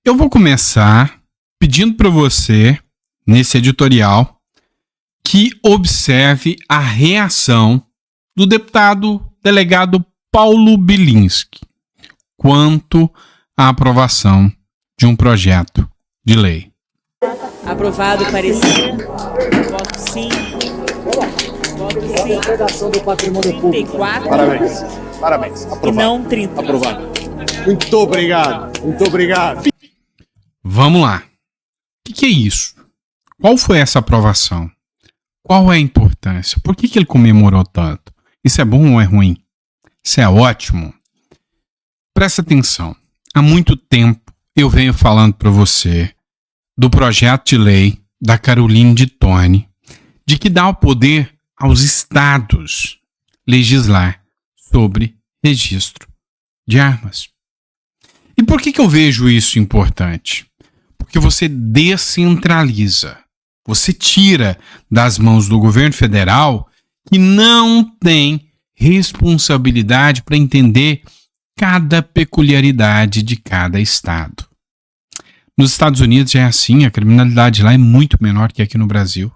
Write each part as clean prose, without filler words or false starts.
Eu vou começar pedindo para você, nesse editorial, que observe a reação do deputado delegado Paulo Bilinski quanto à aprovação de um projeto de lei. Aprovado o parecer. Voto sim. Voto sim. Depredação do patrimônio público. 34. Parabéns. Aprovado. E não 30. Aprovado. Muito obrigado. Vamos lá. O que é isso? Qual foi essa aprovação? Qual é a importância? Por que ele comemorou tanto? Isso é bom ou é ruim? Isso é ótimo? Presta atenção. Há muito tempo eu venho falando para você do projeto de lei da Caroline de Tone, de que dá o poder aos estados legislar sobre registro de armas. E por que eu vejo isso importante? Porque você descentraliza, você tira das mãos do governo federal, que não tem responsabilidade para entender cada peculiaridade de cada estado. Nos Estados Unidos já é assim, a criminalidade lá é muito menor que aqui no Brasil.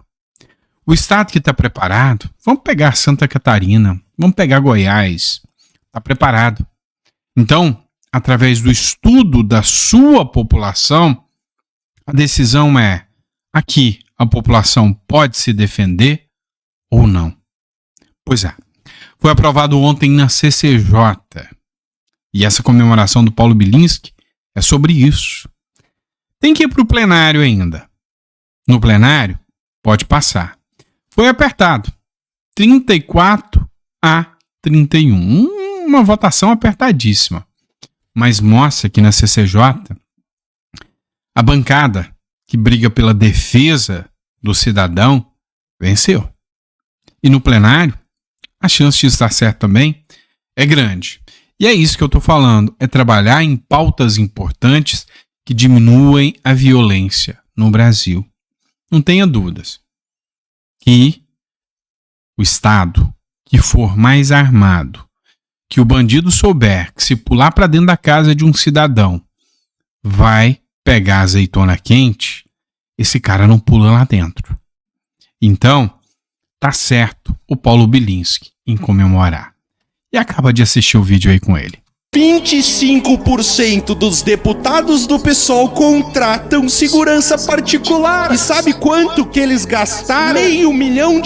O estado que está preparado, vamos pegar Santa Catarina, vamos pegar Goiás, está preparado. Então, através do estudo da sua população, a decisão é: aqui a população pode se defender ou não? Pois é, foi aprovado ontem na CCJ. E essa comemoração do Paulo Bilinski é sobre isso. Tem que ir para o plenário ainda. No plenário, pode passar. Foi apertado. 34 a 31. Uma votação apertadíssima. Mas mostra que na CCJ, a bancada que briga pela defesa do cidadão venceu. E no plenário, a chance de estar certo também é grande. E é isso que eu estou falando, é trabalhar em pautas importantes que diminuem a violência no Brasil. Não tenha dúvidas que o Estado que for mais armado, que o bandido souber que se pular para dentro da casa de um cidadão vai pegar a azeitona quente, esse cara não pula lá dentro. Então, tá certo o Paulo Bilinski em comemorar. E acaba de assistir o vídeo aí com ele. 25% dos deputados do PSOL contratam segurança particular. E sabe quanto que eles gastaram? R$500 mil.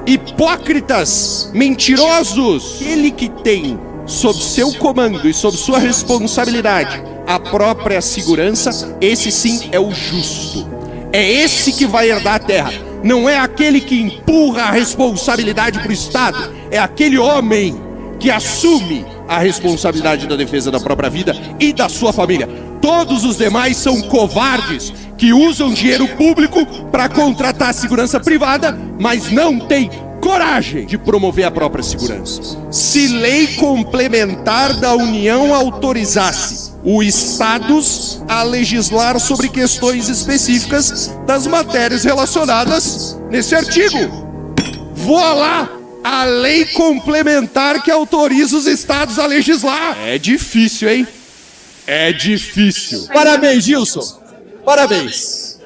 Hipócritas, mentirosos. Ele que tem sob seu comando e sob sua responsabilidade a própria segurança, esse sim é o justo. É esse que vai herdar a terra. Não é aquele que empurra a responsabilidade para o Estado. É aquele homem que assume a responsabilidade da defesa da própria vida e da sua família. Todos os demais são covardes que usam dinheiro público para contratar segurança privada, mas não têm coragem de promover a própria segurança. Se lei complementar da União autorizasse os estados a legislar sobre questões específicas das matérias relacionadas nesse artigo, voa lá a lei complementar que autoriza os estados a legislar. É difícil, hein? É difícil. Parabéns, Gilson. Parabéns.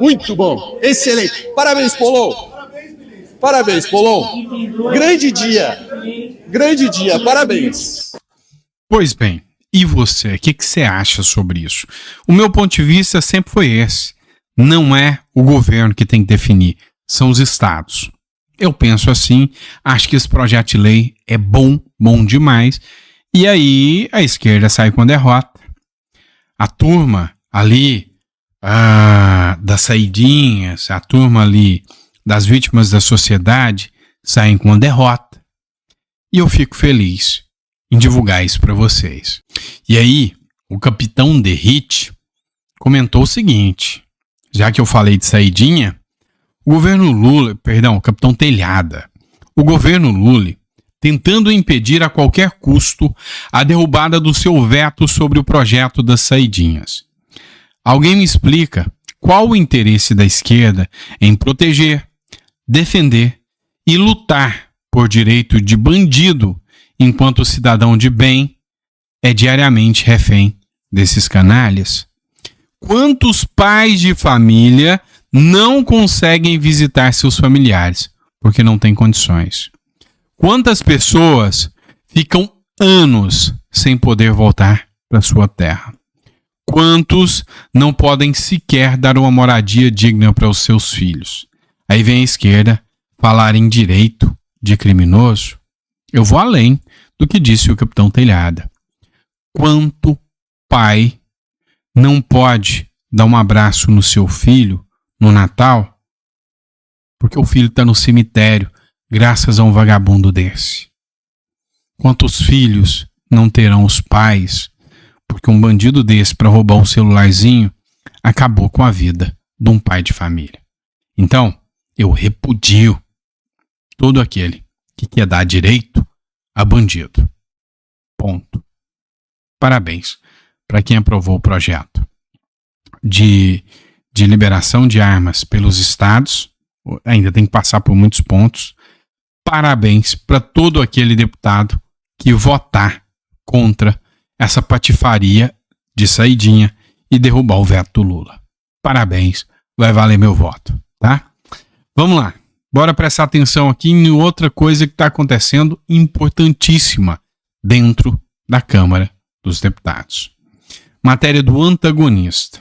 Muito bom. Excelente. Parabéns, Polon. Grande dia. Parabéns. Pois bem, e você? O que você acha sobre isso? O meu ponto de vista sempre foi esse. Não é o governo que tem que definir, são os estados. Eu penso assim, acho que esse projeto de lei é bom demais. E aí a esquerda sai com derrota. A turma ali das saidinhas, a turma ali das vítimas da sociedade saem com derrota. E eu fico feliz em divulgar isso para vocês. E aí, o capitão Derrite comentou o seguinte, já que eu falei de saidinha, o capitão Telhada, o governo Lula, tentando impedir a qualquer custo a derrubada do seu veto sobre o projeto das saidinhas. Alguém me explica qual o interesse da esquerda em proteger, defender e lutar por direito de bandido enquanto cidadão de bem é diariamente refém desses canalhas? Quantos pais de família não conseguem visitar seus familiares porque não têm condições? Quantas pessoas ficam anos sem poder voltar para sua terra? Quantos não podem sequer dar uma moradia digna para os seus filhos? Aí vem a esquerda falar em direito de criminoso. Eu vou além do que disse o capitão Telhada. Quanto pai não pode dar um abraço no seu filho no Natal porque o filho está no cemitério graças a um vagabundo desse? Quantos filhos não terão os pais porque um bandido desse, para roubar um celularzinho, acabou com a vida de um pai de família? Então, eu repudio todo aquele que quer dar direito a bandido. Ponto. Parabéns para quem aprovou o projeto de liberação de armas pelos estados. Ainda tem que passar por muitos pontos. Parabéns para todo aquele deputado que votar contra essa patifaria de saidinha e derrubar o veto do Lula. Parabéns, vai valer meu voto, tá? Vamos lá, bora prestar atenção aqui em outra coisa que está acontecendo importantíssima dentro da Câmara dos Deputados. Matéria do antagonista.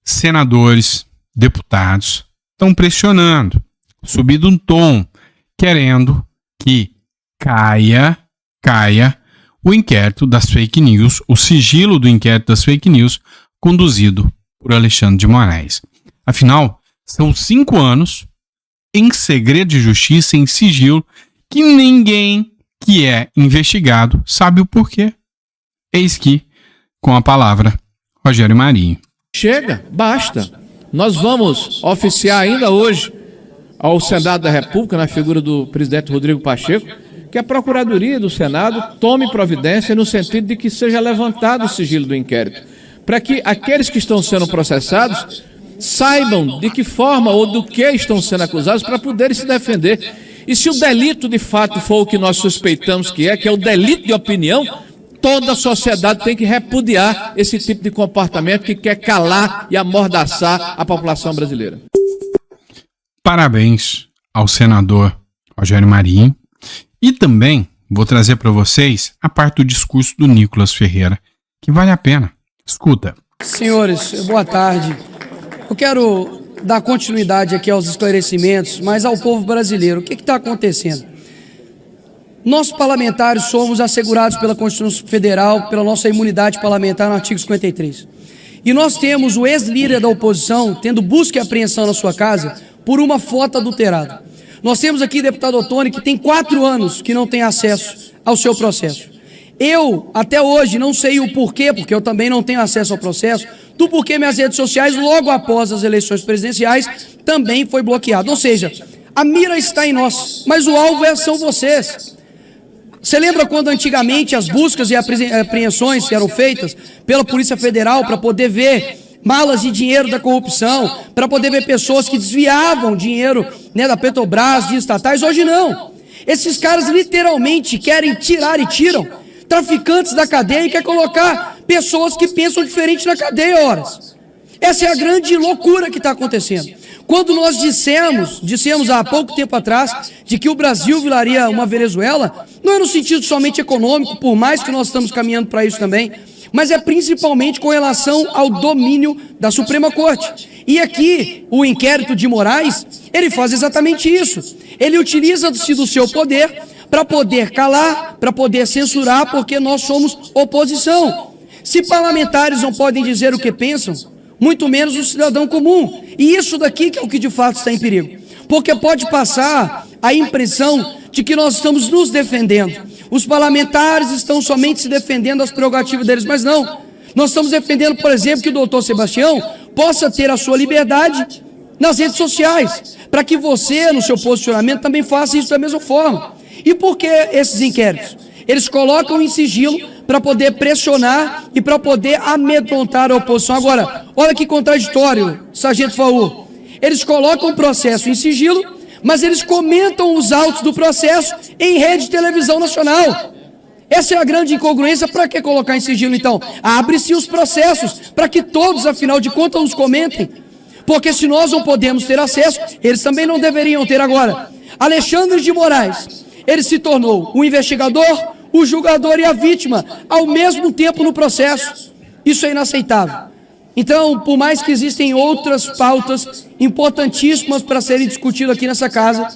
Senadores, deputados estão pressionando, subindo um tom, querendo que caia o inquérito das fake news, o sigilo do inquérito das fake news conduzido por Alexandre de Moraes. Afinal, são 5 anos em segredo de justiça, em sigilo, que ninguém que é investigado sabe o porquê. Eis que, com a palavra, Rogério Marinho. Chega, basta. Nós vamos oficiar ainda hoje ao Senado da República, na figura do presidente Rodrigo Pacheco, que a Procuradoria do Senado tome providência no sentido de que seja levantado o sigilo do inquérito, para que aqueles que estão sendo processados saibam de que forma ou do que estão sendo acusados para poderem se defender. E se o delito de fato for o que nós suspeitamos que é o delito de opinião, toda a sociedade tem que repudiar esse tipo de comportamento que quer calar e amordaçar a população brasileira. Parabéns ao senador Rogério Marinho. E também vou trazer para vocês a parte do discurso do Nicolas Ferreira, que vale a pena. Escuta. Senhores, boa tarde. Eu quero dar continuidade aqui aos esclarecimentos, mas ao povo brasileiro. O que está acontecendo? Nós parlamentares somos assegurados pela Constituição Federal, pela nossa imunidade parlamentar no artigo 53. E nós temos o ex-líder da oposição tendo busca e apreensão na sua casa por uma foto adulterada. Nós temos aqui deputado Ottoni que tem 4 anos que não tem acesso ao seu processo. Eu, até hoje, não sei o porquê, porque eu também não tenho acesso ao processo, do porquê minhas redes sociais, logo após as eleições presidenciais, também foi bloqueado. Ou seja, a mira está em nós, mas o alvo são vocês. Você lembra quando antigamente as buscas e apreensões eram feitas pela Polícia Federal para poder ver malas de dinheiro da corrupção, para poder ver pessoas que desviavam dinheiro, da Petrobras, de estatais? Hoje não. Esses caras literalmente querem tirar e tiram traficantes da cadeia e quer colocar pessoas que pensam diferente na cadeia, horas. Essa é a grande loucura que está acontecendo. Quando nós dissemos há pouco tempo atrás de que o Brasil viraria uma Venezuela, não é no sentido somente econômico, por mais que nós estamos caminhando para isso também, mas é principalmente com relação ao domínio da Suprema Corte. E aqui, o inquérito de Moraes, ele faz exatamente isso. Ele utiliza-se do seu poder para poder calar, para poder censurar, porque nós somos oposição. Se parlamentares não podem dizer o que pensam, muito menos o cidadão comum. E isso daqui que é o que de fato está em perigo. Porque pode passar a impressão de que nós estamos nos defendendo. Os parlamentares estão somente se defendendo das prerrogativas deles, mas não. Nós estamos defendendo, por exemplo, que o doutor Sebastião possa ter a sua liberdade nas redes sociais, para que você, no seu posicionamento, também faça isso da mesma forma. E por que esses inquéritos? Eles colocam em sigilo para poder pressionar e para poder amedrontar a oposição. Agora, olha que contraditório, Sargento Faur. Eles colocam o processo em sigilo, mas eles comentam os autos do processo em rede de televisão nacional. Essa é a grande incongruência. Para que colocar em sigilo, então? Abre-se os processos, para que todos, afinal de contas, os comentem. Porque se nós não podemos ter acesso, eles também não deveriam ter. Agora, Alexandre de Moraes, ele se tornou o investigador, o julgador e a vítima, ao mesmo tempo no processo. Isso é inaceitável. Então, por mais que existem outras pautas importantíssimas para serem discutidas aqui nessa casa,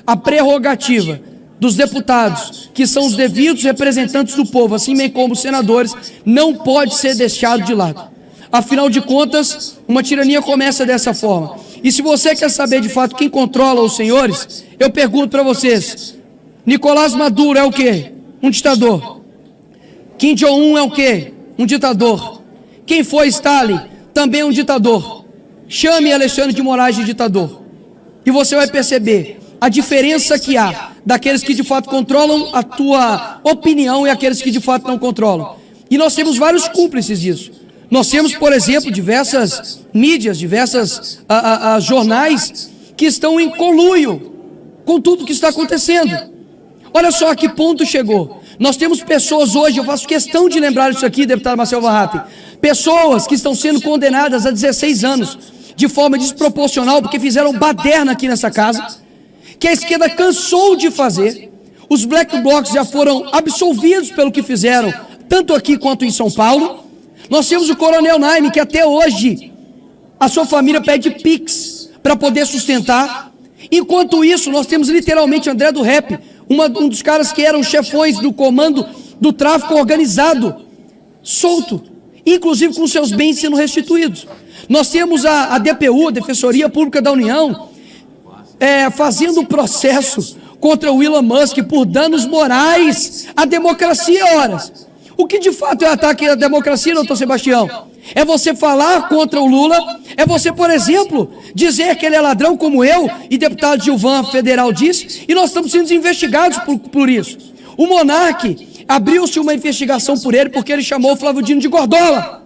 a prerrogativa dos deputados, que são os devidos representantes do povo, assim bem como os senadores, não pode ser deixado de lado. Afinal de contas, uma tirania começa dessa forma. E se você quer saber de fato quem controla os senhores, eu pergunto para vocês: Nicolás Maduro é o quê? Um ditador. Kim Jong-un é o quê? Um ditador. Quem foi Stalin? Também um ditador. Chame Alexandre de Moraes de ditador. E você vai perceber a diferença que há daqueles que de fato controlam a tua opinião e aqueles que de fato não controlam. E nós temos vários cúmplices disso. Nós temos, por exemplo, diversas mídias, diversas jornais que estão em conluio com tudo que está acontecendo. Olha só a que ponto chegou. Nós temos pessoas hoje, eu faço questão de lembrar isso aqui, deputado Marcel Van Hatten, pessoas que estão sendo condenadas a 16 anos de forma desproporcional porque fizeram baderna aqui nessa casa, que a esquerda cansou de fazer. Os black blocs já foram absolvidos pelo que fizeram, tanto aqui quanto em São Paulo. Nós temos o Coronel Naime, que até hoje a sua família pede Pix para poder sustentar. Enquanto isso, nós temos literalmente André do Rap, um dos caras que eram chefões do comando do tráfico organizado, solto, inclusive com seus bens sendo restituídos. Nós temos a DPU, a Defensoria Pública da União, fazendo processo contra o Elon Musk por danos morais à democracia, horas. O que de fato é ataque à democracia, doutor Sebastião? É você falar contra o Lula, é você, por exemplo, dizer que ele é ladrão como eu e deputado Gilvan Federal disse, e nós estamos sendo investigados por isso. O Monark, abriu-se uma investigação por ele porque ele chamou o Flávio Dino de Gordola.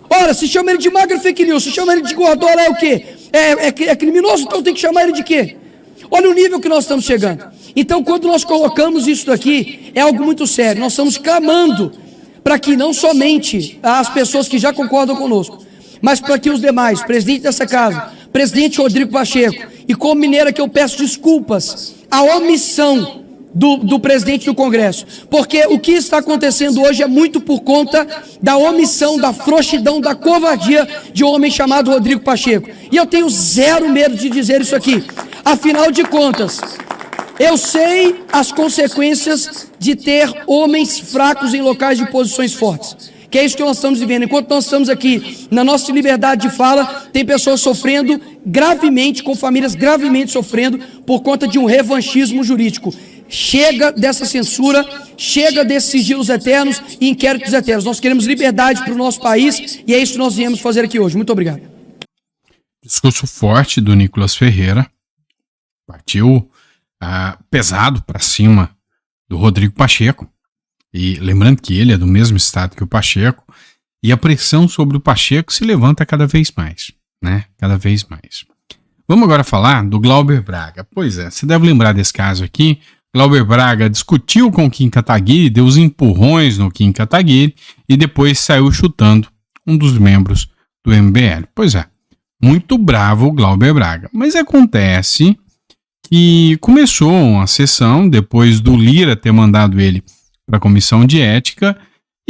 Ora, se chama ele de magra fake news, se chama ele de Gordola é o quê? É criminoso, então tem que chamar ele de quê? Olha o nível que nós estamos chegando. Então, quando nós colocamos isso daqui, é algo muito sério. Nós estamos clamando para que não somente as pessoas que já concordam conosco, mas para que os demais, presidente dessa casa, presidente Rodrigo Pacheco, e como mineira que eu peço desculpas, a omissão do presidente do Congresso, porque o que está acontecendo hoje é muito por conta da omissão, da frouxidão, da covardia de um homem chamado Rodrigo Pacheco. E eu tenho zero medo de dizer isso aqui. Afinal de contas, eu sei as consequências de ter homens fracos em locais de posições fortes. Que é isso que nós estamos vivendo. Enquanto nós estamos aqui na nossa liberdade de fala, tem pessoas sofrendo gravemente, com famílias gravemente sofrendo por conta de um revanchismo jurídico. Chega dessa censura, chega desses sigilos eternos e inquéritos eternos. Nós queremos liberdade para o nosso país e é isso que nós viemos fazer aqui hoje. Muito obrigado. Discurso forte do Nicolas Ferreira. Partiu pesado para cima do Rodrigo Pacheco. E lembrando que ele é do mesmo estado que o Pacheco. E a pressão sobre o Pacheco se levanta cada vez mais, né? Cada vez mais. Vamos agora falar do Glauber Braga. Pois é, você deve lembrar desse caso aqui. Glauber Braga discutiu com o Kim Kataguiri, deu os empurrões no Kim Kataguiri e depois saiu chutando um dos membros do MBL. Pois é, muito bravo o Glauber Braga. Mas acontece que começou uma sessão depois do Lira ter mandado ele para a comissão de ética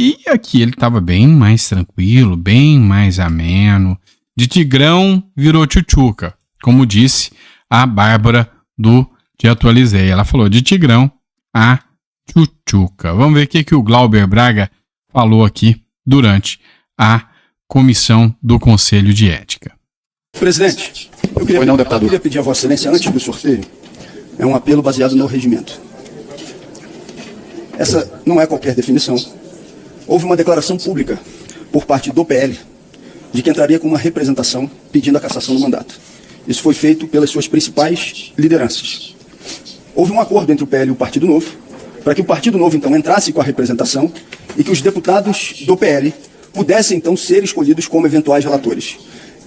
e aqui ele estava bem mais tranquilo, bem mais ameno. De Tigrão virou tchutchuca, como disse a Bárbara do Te Atualizei. Ela falou de Tigrão a tchutchuca. Vamos ver o que o Glauber Braga falou aqui durante a comissão do Conselho de Ética. Presidente, eu queria pedir a Vossa Excelência, antes do sorteio, um apelo baseado no regimento. Essa não é qualquer definição. Houve uma declaração pública por parte do PL de que entraria com uma representação pedindo a cassação do mandato. Isso foi feito pelas suas principais lideranças. Houve um acordo entre o PL e o Partido Novo para que o Partido Novo, então, entrasse com a representação e que os deputados do PL pudessem, então, ser escolhidos como eventuais relatores.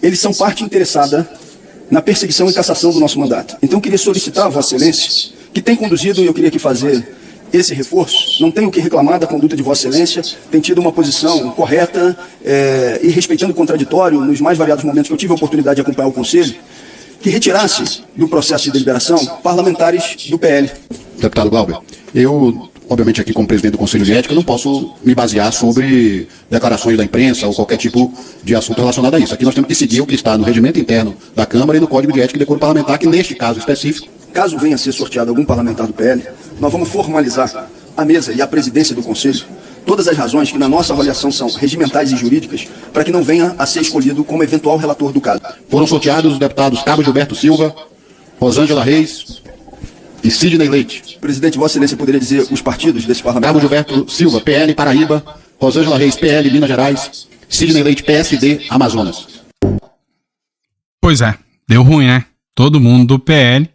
Eles são parte interessada na perseguição e cassação do nosso mandato. Então, eu queria solicitar a Vossa Excelência, que tem conduzido, e eu queria aqui fazer esse reforço, não tenho o que reclamar da conduta de Vossa Excelência, tem tido uma posição correta e respeitando o contraditório nos mais variados momentos que eu tive a oportunidade de acompanhar o Conselho, que retirasse do processo de deliberação parlamentares do PL. Deputado Glauber, eu, obviamente aqui como presidente do Conselho de Ética, não posso me basear sobre declarações da imprensa ou qualquer tipo de assunto relacionado a isso. Aqui nós temos que seguir o que está no regimento interno da Câmara e no Código de Ética e Decoro Parlamentar, que neste caso específico, caso venha a ser sorteado algum parlamentar do PL, nós vamos formalizar a mesa e a presidência do Conselho todas as razões que na nossa avaliação são regimentais e jurídicas para que não venha a ser escolhido como eventual relator do caso. foram sorteados os deputados Cabo Gilberto Silva, Rosângela Reis e Sidney Leite. Presidente, Vossa Excelência poderia dizer os partidos desse parlamentar? Cabo Gilberto Silva, PL Paraíba, Rosângela Reis, PL Minas Gerais, Sidney Leite, PSD Amazonas. Pois é, deu ruim, né? Todo mundo do PL.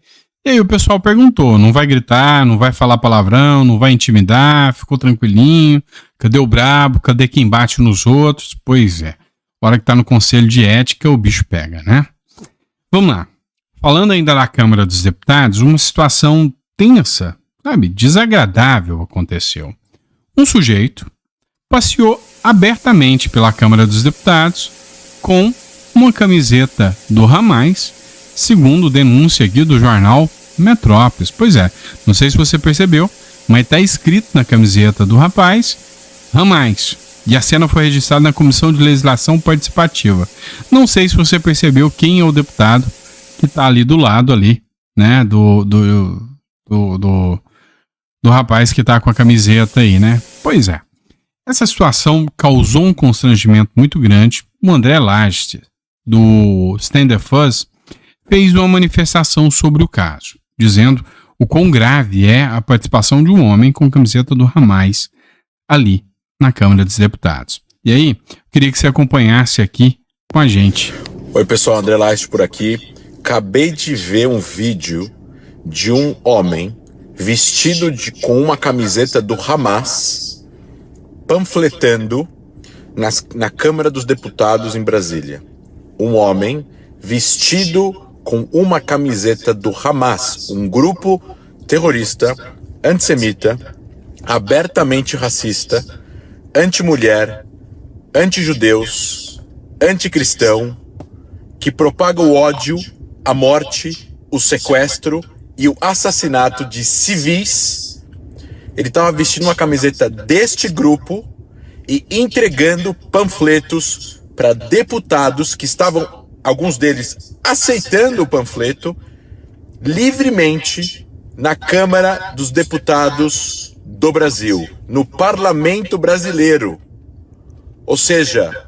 E aí o pessoal perguntou, não vai gritar, não vai falar palavrão, não vai intimidar, ficou tranquilinho, cadê o brabo, cadê quem bate nos outros? Pois é, hora que tá no Conselho de Ética o bicho pega, né? Vamos lá, falando ainda da Câmara dos Deputados, uma situação tensa, sabe, desagradável aconteceu. Um sujeito passeou abertamente pela Câmara dos Deputados com uma camiseta do Hamas, segundo denúncia aqui do jornal Metrópolis. Pois é, não sei se você percebeu, mas está escrito na camiseta do rapaz, Hamas. E a cena foi registrada na Comissão de Legislação Participativa. Não sei se você percebeu quem é o deputado que está ali do lado, ali, né, do rapaz que está com a camiseta aí, né? Pois é. Essa situação causou um constrangimento muito grande. O André Lages, do Stand Up Fuzz, fez uma manifestação sobre o caso, dizendo o quão grave é a participação de um homem com camiseta do Hamas ali na Câmara dos Deputados. E aí, queria que você acompanhasse aqui com a gente. Oi pessoal, André Lages por aqui. Acabei de ver um vídeo de um homem vestido com uma camiseta do Hamas panfletando na Câmara dos Deputados em Brasília. Um homem vestido com uma camiseta do Hamas, um grupo terrorista, antissemita, abertamente racista, anti-mulher, anti-judeus, anticristão, que propaga o ódio, a morte, o sequestro e o assassinato de civis. Ele estava vestindo uma camiseta deste grupo e entregando panfletos para deputados que estavam, alguns deles, aceitando o panfleto livremente na Câmara dos Deputados do Brasil, no Parlamento Brasileiro. Ou seja,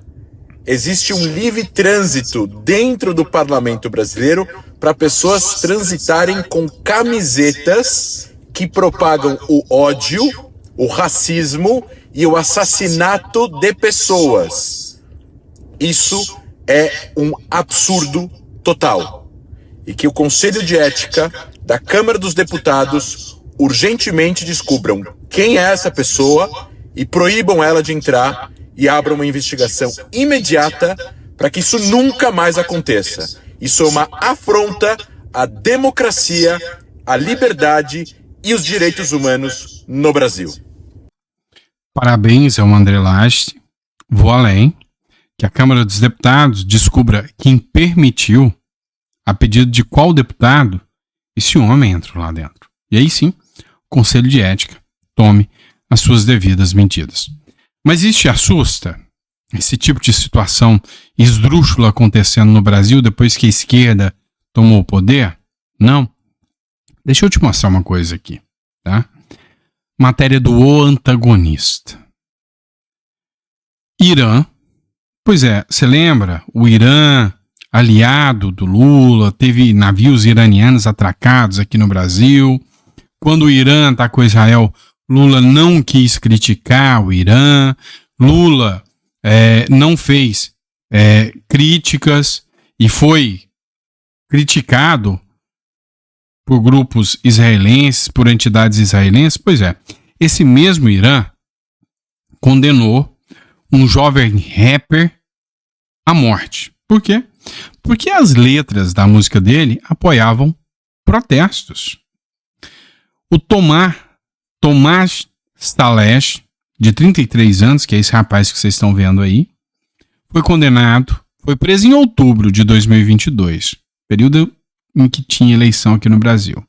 existe um livre trânsito dentro do Parlamento Brasileiro para pessoas transitarem com camisetas que propagam o ódio, o racismo e o assassinato de pessoas. Isso é um absurdo total. E que o Conselho de Ética da Câmara dos Deputados urgentemente descubram quem é essa pessoa e proíbam ela de entrar e abram uma investigação imediata para que isso nunca mais aconteça. Isso é uma afronta à democracia, à liberdade e os direitos humanos no Brasil. Parabéns ao André Lages. Vou além. Que a Câmara dos Deputados descubra quem permitiu, a pedido de qual deputado, esse homem entrou lá dentro. E aí sim, o Conselho de Ética tome as suas devidas medidas. Mas isso te assusta? Esse tipo de situação esdrúxula acontecendo no Brasil depois que a esquerda tomou o poder? Não. Deixa eu te mostrar uma coisa aqui, tá? Matéria do O Antagonista. Irã. Pois é, você lembra? O Irã, aliado do Lula, teve navios iranianos atracados aqui no Brasil. Quando o Irã atacou Israel, Lula não quis criticar o Irã. Lula não fez críticas e foi criticado por grupos israelenses, por entidades israelenses. Pois é, esse mesmo Irã condenou um jovem rapper à morte. Por quê? Porque as letras da música dele apoiavam protestos. O Tomar Tomás Stalech, de 33 anos, que é esse rapaz que vocês estão vendo aí, foi condenado, foi preso em outubro de 2022, período em que tinha eleição aqui no Brasil.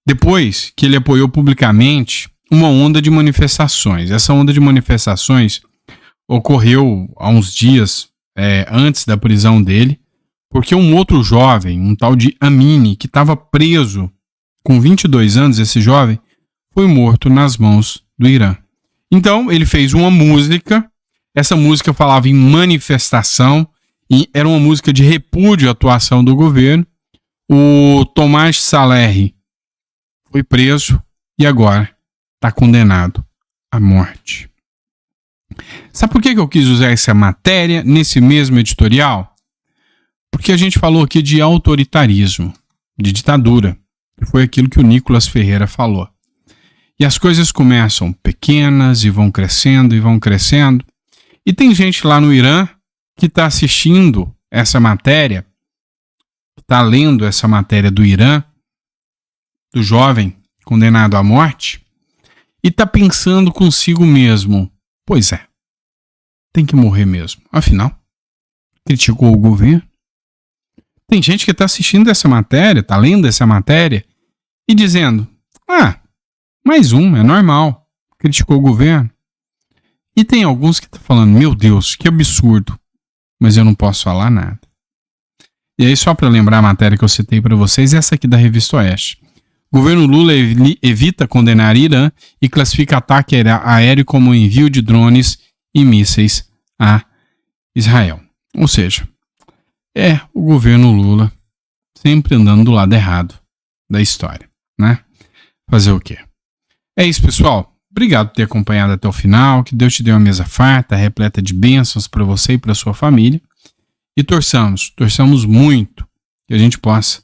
Depois que ele apoiou publicamente uma onda de manifestações. Essa onda de manifestações ocorreu há uns dias antes da prisão dele, porque um outro jovem, um tal de Amini, que estava preso com 22 anos, esse jovem, foi morto nas mãos do Irã. Então, ele fez uma música, essa música falava em manifestação, e era uma música de repúdio à atuação do governo. O Tomás Stalech foi preso e agora está condenado à morte. Sabe por que eu quis usar essa matéria nesse mesmo editorial? Porque a gente falou aqui de autoritarismo, de ditadura, que foi aquilo que o Nicolas Ferreira falou. E as coisas começam pequenas e vão crescendo e vão crescendo. E tem gente lá no Irã que está assistindo essa matéria, está lendo essa matéria do Irã, do jovem condenado à morte, e está pensando consigo mesmo, pois é, tem que morrer mesmo. Afinal, criticou o governo. Tem gente que está assistindo essa matéria, está lendo essa matéria e dizendo, mais um, é normal, criticou o governo. E tem alguns que estão falando, meu Deus, que absurdo, mas eu não posso falar nada. E aí, só para lembrar a matéria que eu citei para vocês, essa aqui da Revista Oeste. O governo Lula evita condenar Irã e classifica ataque aéreo como envio de drones e mísseis a Israel. Ou seja, o governo Lula sempre andando do lado errado da história, né? Fazer o quê? É isso, pessoal. Obrigado por ter acompanhado até o final. Que Deus te dê uma mesa farta, repleta de bênçãos para você e para sua família. E torçamos muito que a gente possa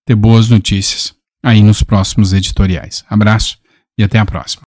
ter boas notícias aí nos próximos editoriais. Abraço e até a próxima.